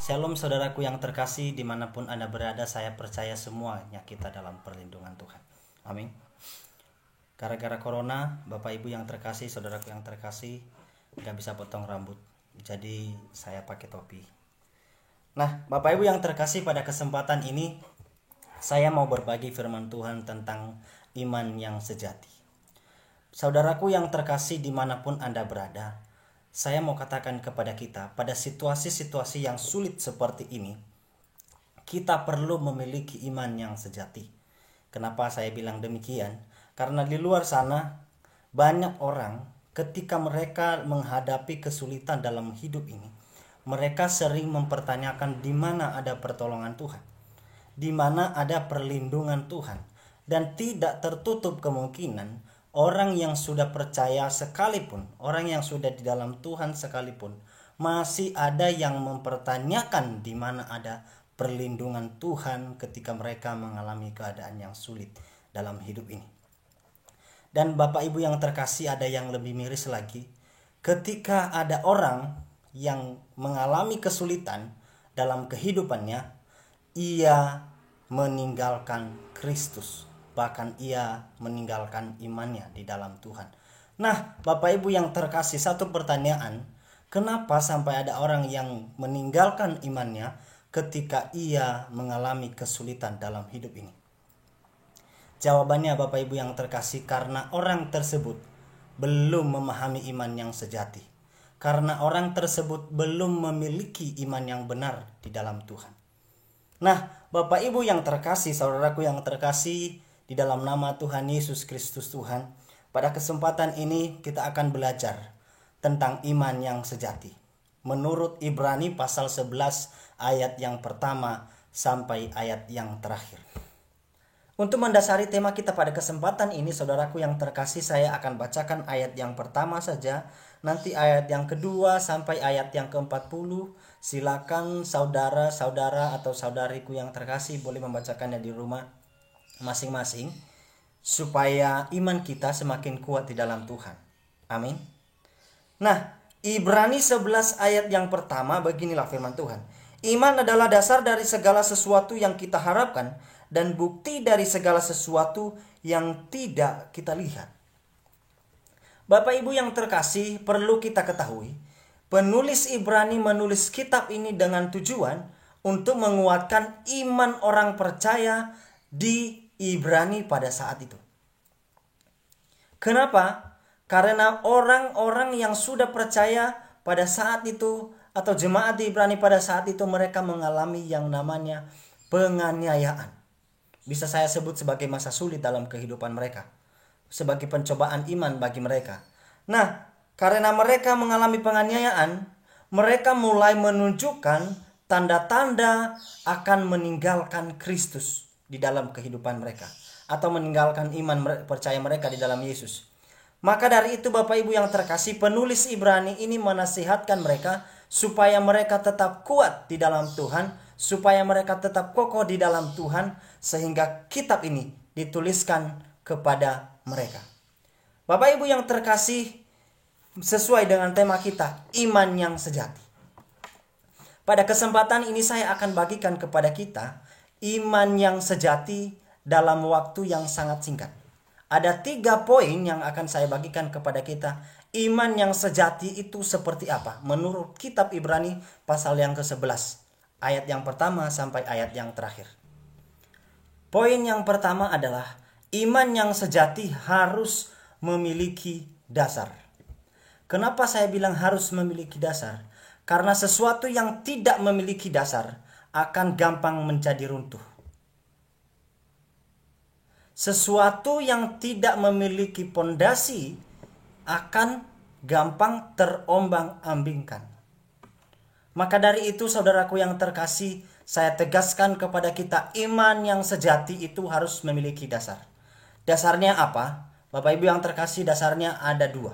Shalom saudaraku yang terkasih, dimanapun Anda berada, saya percaya semuanya kita dalam perlindungan Tuhan. Amin. Gara-gara corona, Bapak Ibu yang terkasih, saudaraku yang terkasih, gak bisa potong rambut. Jadi saya pakai topi. Nah, Bapak Ibu yang terkasih, pada kesempatan ini saya mau berbagi firman Tuhan tentang iman yang sejati. Saudaraku yang terkasih, dimanapun Anda berada, saya mau katakan kepada kita, pada situasi-situasi yang sulit seperti ini, kita perlu memiliki iman yang sejati. Kenapa saya bilang demikian? Karena di luar sana banyak orang ketika mereka menghadapi kesulitan dalam hidup ini, mereka sering mempertanyakan di mana ada pertolongan Tuhan, di mana ada perlindungan Tuhan, dan tidak tertutup kemungkinan orang yang sudah percaya sekalipun, orang yang sudah di dalam Tuhan sekalipun, masih ada yang mempertanyakan di mana ada perlindungan Tuhan ketika mereka mengalami keadaan yang sulit dalam hidup ini. Dan Bapak Ibu yang terkasih, ada yang lebih miris lagi. Ketika ada orang yang mengalami kesulitan dalam kehidupannya, ia meninggalkan Kristus. Bahkan ia meninggalkan imannya di dalam Tuhan. Nah, Bapak Ibu yang terkasih, satu pertanyaan. Kenapa sampai ada orang yang meninggalkan imannya ketika ia mengalami kesulitan dalam hidup ini? Jawabannya Bapak Ibu yang terkasih, karena orang tersebut belum memahami iman yang sejati. Karena orang tersebut belum memiliki iman yang benar di dalam Tuhan. Nah, Bapak Ibu yang terkasih, saudaraku yang terkasih, di dalam nama Tuhan Yesus Kristus Tuhan, pada kesempatan ini kita akan belajar tentang iman yang sejati. Menurut Ibrani pasal 11 ayat yang pertama sampai ayat yang terakhir. Untuk mendasari tema kita pada kesempatan ini, saudaraku yang terkasih, saya akan bacakan ayat yang pertama saja. Nanti ayat yang kedua sampai ayat yang ke-40. Silakan saudara-saudara atau saudariku yang terkasih boleh membacakannya di rumah masing-masing, supaya iman kita semakin kuat di dalam Tuhan. Amin. Nah, Ibrani 11 ayat yang pertama, beginilah firman Tuhan. Iman adalah dasar dari segala sesuatu yang kita harapkan dan bukti dari segala sesuatu yang tidak kita lihat. Bapak Ibu yang terkasih, perlu kita ketahui, penulis Ibrani menulis kitab ini dengan tujuan untuk menguatkan iman orang percaya di Ibrani pada saat itu. Kenapa? Karena orang-orang yang sudah percaya pada saat itu, atau jemaat di Ibrani pada saat itu, mereka mengalami yang namanya penganiayaan. Bisa saya sebut sebagai masa sulit dalam kehidupan mereka, sebagai pencobaan iman bagi mereka. Nah, karena mereka mengalami penganiayaan, mereka mulai menunjukkan tanda-tanda akan meninggalkan Kristus di dalam kehidupan mereka, atau meninggalkan iman percaya mereka di dalam Yesus. Maka dari itu Bapak Ibu yang terkasih, penulis Ibrani ini menasihatkan mereka supaya mereka tetap kuat di dalam Tuhan, supaya mereka tetap kokoh di dalam Tuhan, sehingga kitab ini dituliskan kepada mereka. Bapak Ibu yang terkasih, sesuai dengan tema kita, iman yang sejati. Pada kesempatan ini saya akan bagikan kepada kita iman yang sejati dalam waktu yang sangat singkat. Ada 3 poin yang akan saya bagikan kepada kita. Iman yang sejati itu seperti apa? Menurut kitab Ibrani pasal yang ke-11. Ayat yang pertama sampai ayat yang terakhir. Poin yang pertama adalah iman yang sejati harus memiliki dasar. Kenapa saya bilang harus memiliki dasar? Karena sesuatu yang tidak memiliki dasar akan gampang menjadi runtuh. Sesuatu yang tidak memiliki pondasi akan gampang terombang-ambingkan. Maka dari itu saudaraku yang terkasih, saya tegaskan kepada kita, iman yang sejati itu harus memiliki dasar. Dasarnya apa? Bapak Ibu yang terkasih, dasarnya ada 2.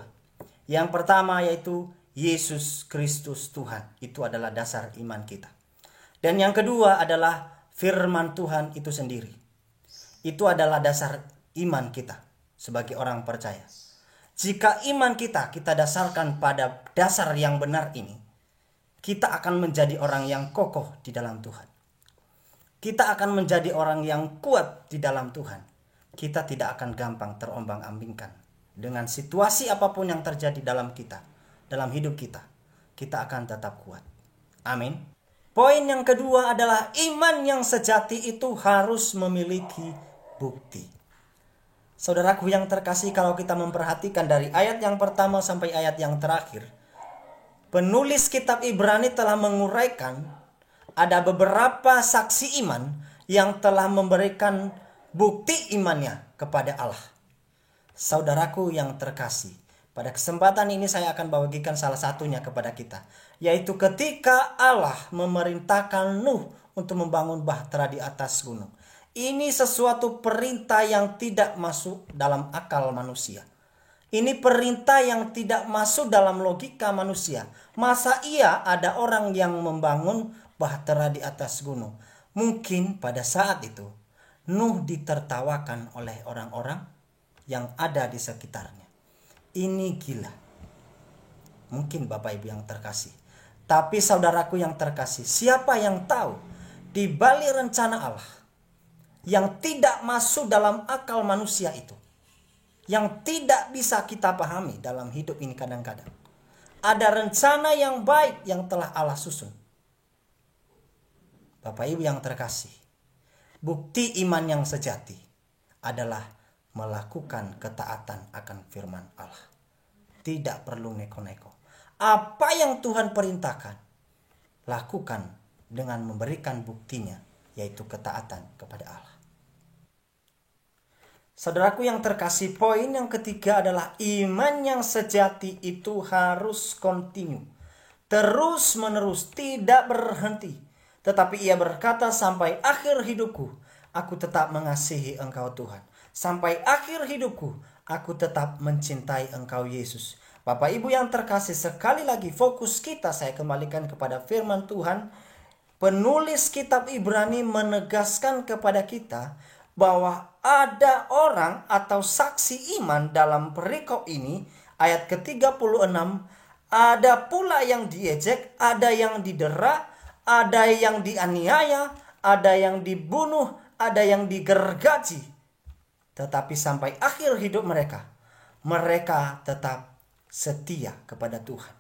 Yang pertama yaitu Yesus Kristus Tuhan. Itu adalah dasar iman kita. Dan yang kedua adalah firman Tuhan itu sendiri. Itu adalah dasar iman kita sebagai orang percaya. Jika iman kita dasarkan pada dasar yang benar ini, kita akan menjadi orang yang kokoh di dalam Tuhan. Kita akan menjadi orang yang kuat di dalam Tuhan. Kita tidak akan gampang terombang-ambingkan dengan situasi apapun yang terjadi dalam kita, dalam hidup kita. Kita akan tetap kuat. Amin. Poin yang kedua adalah iman yang sejati itu harus memiliki bukti. Saudaraku yang terkasih, kalau kita memperhatikan dari ayat yang pertama sampai ayat yang terakhir, penulis kitab Ibrani telah menguraikan ada beberapa saksi iman yang telah memberikan bukti imannya kepada Allah. Saudaraku yang terkasih, pada kesempatan ini saya akan bagikan salah satunya kepada kita, yaitu ketika Allah memerintahkan Nuh untuk membangun bahtera di atas gunung. Ini sesuatu perintah yang tidak masuk dalam akal manusia. Ini perintah yang tidak masuk dalam logika manusia. Masa iya ada orang yang membangun bahtera di atas gunung? Mungkin pada saat itu Nuh ditertawakan oleh orang-orang yang ada di sekitarnya. Ini gila. Mungkin Bapak Ibu yang terkasih. Tapi saudaraku yang terkasih, siapa yang tahu di balik rencana Allah yang tidak masuk dalam akal manusia itu, yang tidak bisa kita pahami dalam hidup ini kadang-kadang. Ada rencana yang baik yang telah Allah susun. Bapak Ibu yang terkasih, bukti iman yang sejati adalah melakukan ketaatan akan firman Allah. Tidak perlu neko-neko. Apa yang Tuhan perintahkan, lakukan dengan memberikan buktinya, yaitu ketaatan kepada Allah. Saudaraku yang terkasih, poin yang ketiga adalah iman yang sejati itu harus kontinu, terus menerus, tidak berhenti. Tetapi ia berkata, sampai akhir hidupku aku tetap mengasihi Engkau Tuhan. Sampai akhir hidupku aku tetap mencintai Engkau Yesus. Bapak Ibu yang terkasih, sekali lagi fokus kita saya kembalikan kepada firman Tuhan. Penulis kitab Ibrani menegaskan kepada kita bahwa ada orang atau saksi iman dalam perikop ini, ayat ke-36, ada pula yang diejek, ada yang didera, ada yang dianiaya, ada yang dibunuh, ada yang digergaji. Tetapi sampai akhir hidup mereka, mereka tetap setia kepada Tuhan.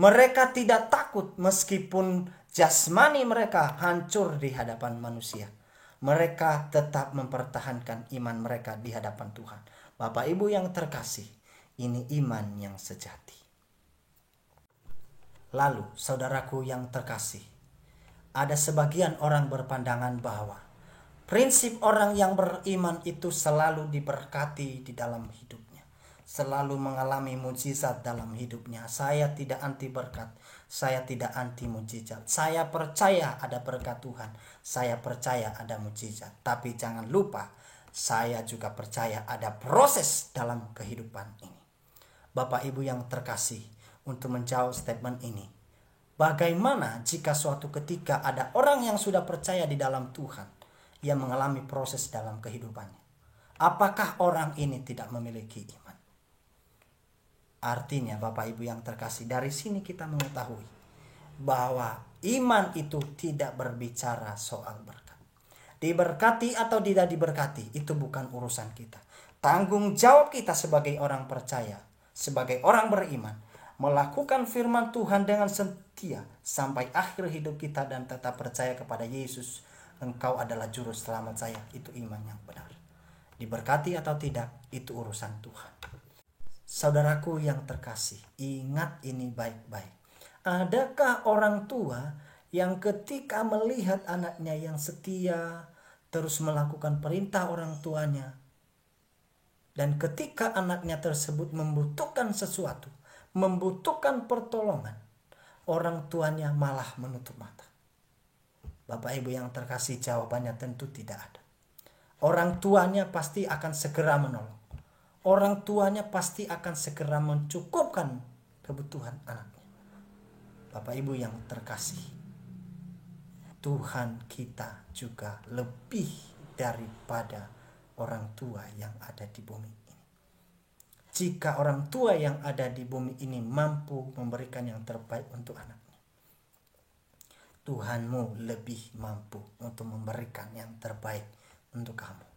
Mereka tidak takut meskipun jasmani mereka hancur di hadapan manusia. Mereka tetap mempertahankan iman mereka di hadapan Tuhan. Bapak Ibu yang terkasih, ini iman yang sejati. Lalu, saudaraku yang terkasih, ada sebagian orang berpandangan bahwa prinsip orang yang beriman itu selalu diberkati di dalam hidupnya, selalu mengalami mujizat dalam hidupnya. Saya tidak anti berkat, saya tidak anti mujizat. Saya percaya ada berkat Tuhan, saya percaya ada mujizat. Tapi jangan lupa, saya juga percaya ada proses dalam kehidupan ini. Bapak Ibu yang terkasih, untuk menjawab statement ini, bagaimana jika suatu ketika ada orang yang sudah percaya di dalam Tuhan, ia mengalami proses dalam kehidupannya? Apakah orang ini tidak memiliki iman? Artinya Bapak Ibu yang terkasih, dari sini kita mengetahui bahwa iman itu tidak berbicara soal berkat. Diberkati atau tidak diberkati itu bukan urusan kita. Tanggung jawab kita sebagai orang percaya, sebagai orang beriman, melakukan firman Tuhan dengan setia sampai akhir hidup kita dan tetap percaya kepada Yesus. Engkau adalah juru selamat saya. Itu iman yang benar. Diberkati atau tidak, itu urusan Tuhan. Saudaraku yang terkasih, ingat ini baik-baik. Adakah orang tua yang ketika melihat anaknya yang setia, terus melakukan perintah orang tuanya, dan ketika anaknya tersebut membutuhkan sesuatu, membutuhkan pertolongan, orang tuanya malah menutup mata? Bapak Ibu yang terkasih, jawabannya tentu tidak ada. Orang tuanya pasti akan segera menolong. Orang tuanya pasti akan segera mencukupkan kebutuhan anaknya. Bapak Ibu yang terkasih, Tuhan kita juga lebih daripada orang tua yang ada di bumi ini. Jika orang tua yang ada di bumi ini mampu memberikan yang terbaik untuk anaknya, Tuhanmu lebih mampu untuk memberikan yang terbaik untuk kamu.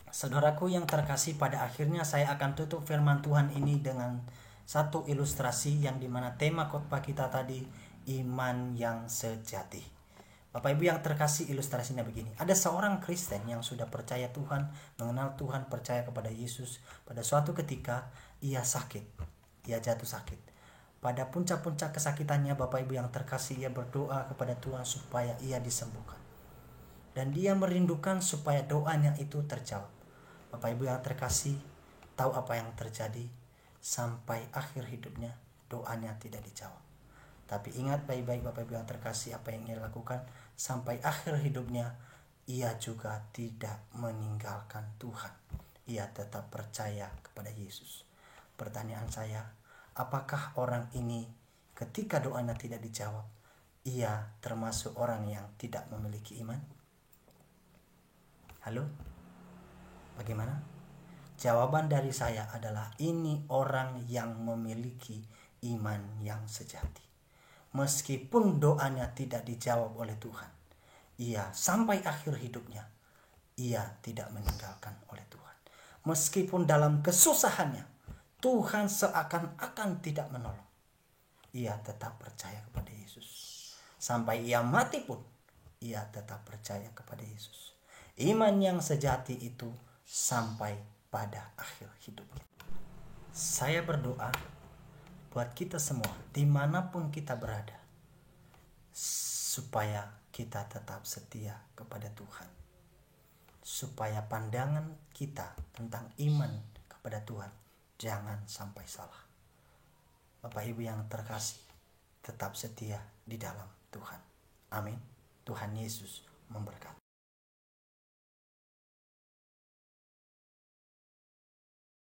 Saudaraku yang terkasih, pada akhirnya saya akan tutup firman Tuhan ini dengan satu ilustrasi yang dimana tema khotbah kita tadi, iman yang sejati. Bapak Ibu yang terkasih, ilustrasinya begini. Ada seorang Kristen yang sudah percaya Tuhan, mengenal Tuhan, percaya kepada Yesus. Pada suatu ketika ia sakit, ia jatuh sakit. Pada puncak-puncak kesakitannya, Bapak Ibu yang terkasih, ia berdoa kepada Tuhan supaya ia disembuhkan. Dan dia merindukan supaya doanya itu terjawab. Bapak Ibu yang terkasih, tahu apa yang terjadi? Sampai akhir hidupnya doanya tidak dijawab. Tapi ingat baik-baik Bapak Ibu yang terkasih, apa yang ia lakukan sampai akhir hidupnya, ia juga tidak meninggalkan Tuhan. Ia tetap percaya kepada Yesus. Pertanyaan saya, apakah orang ini ketika doanya tidak dijawab, ia termasuk orang yang tidak memiliki iman? Halo? Bagaimana? Jawaban dari saya adalah ini orang yang memiliki iman yang sejati. Meskipun doanya tidak dijawab oleh Tuhan, ia sampai akhir hidupnya, ia tidak meninggalkan oleh Tuhan. Meskipun dalam kesusahannya, Tuhan seakan-akan tidak menolong, ia tetap percaya kepada Yesus. Sampai ia mati pun, ia tetap percaya kepada Yesus. Iman yang sejati itu sampai pada akhir hidupnya. Saya berdoa buat kita semua dimanapun kita berada, supaya kita tetap setia kepada Tuhan, supaya pandangan kita tentang iman kepada Tuhan jangan sampai salah. Bapak Ibu yang terkasih, tetap setia di dalam Tuhan. Amin. Tuhan Yesus memberkati.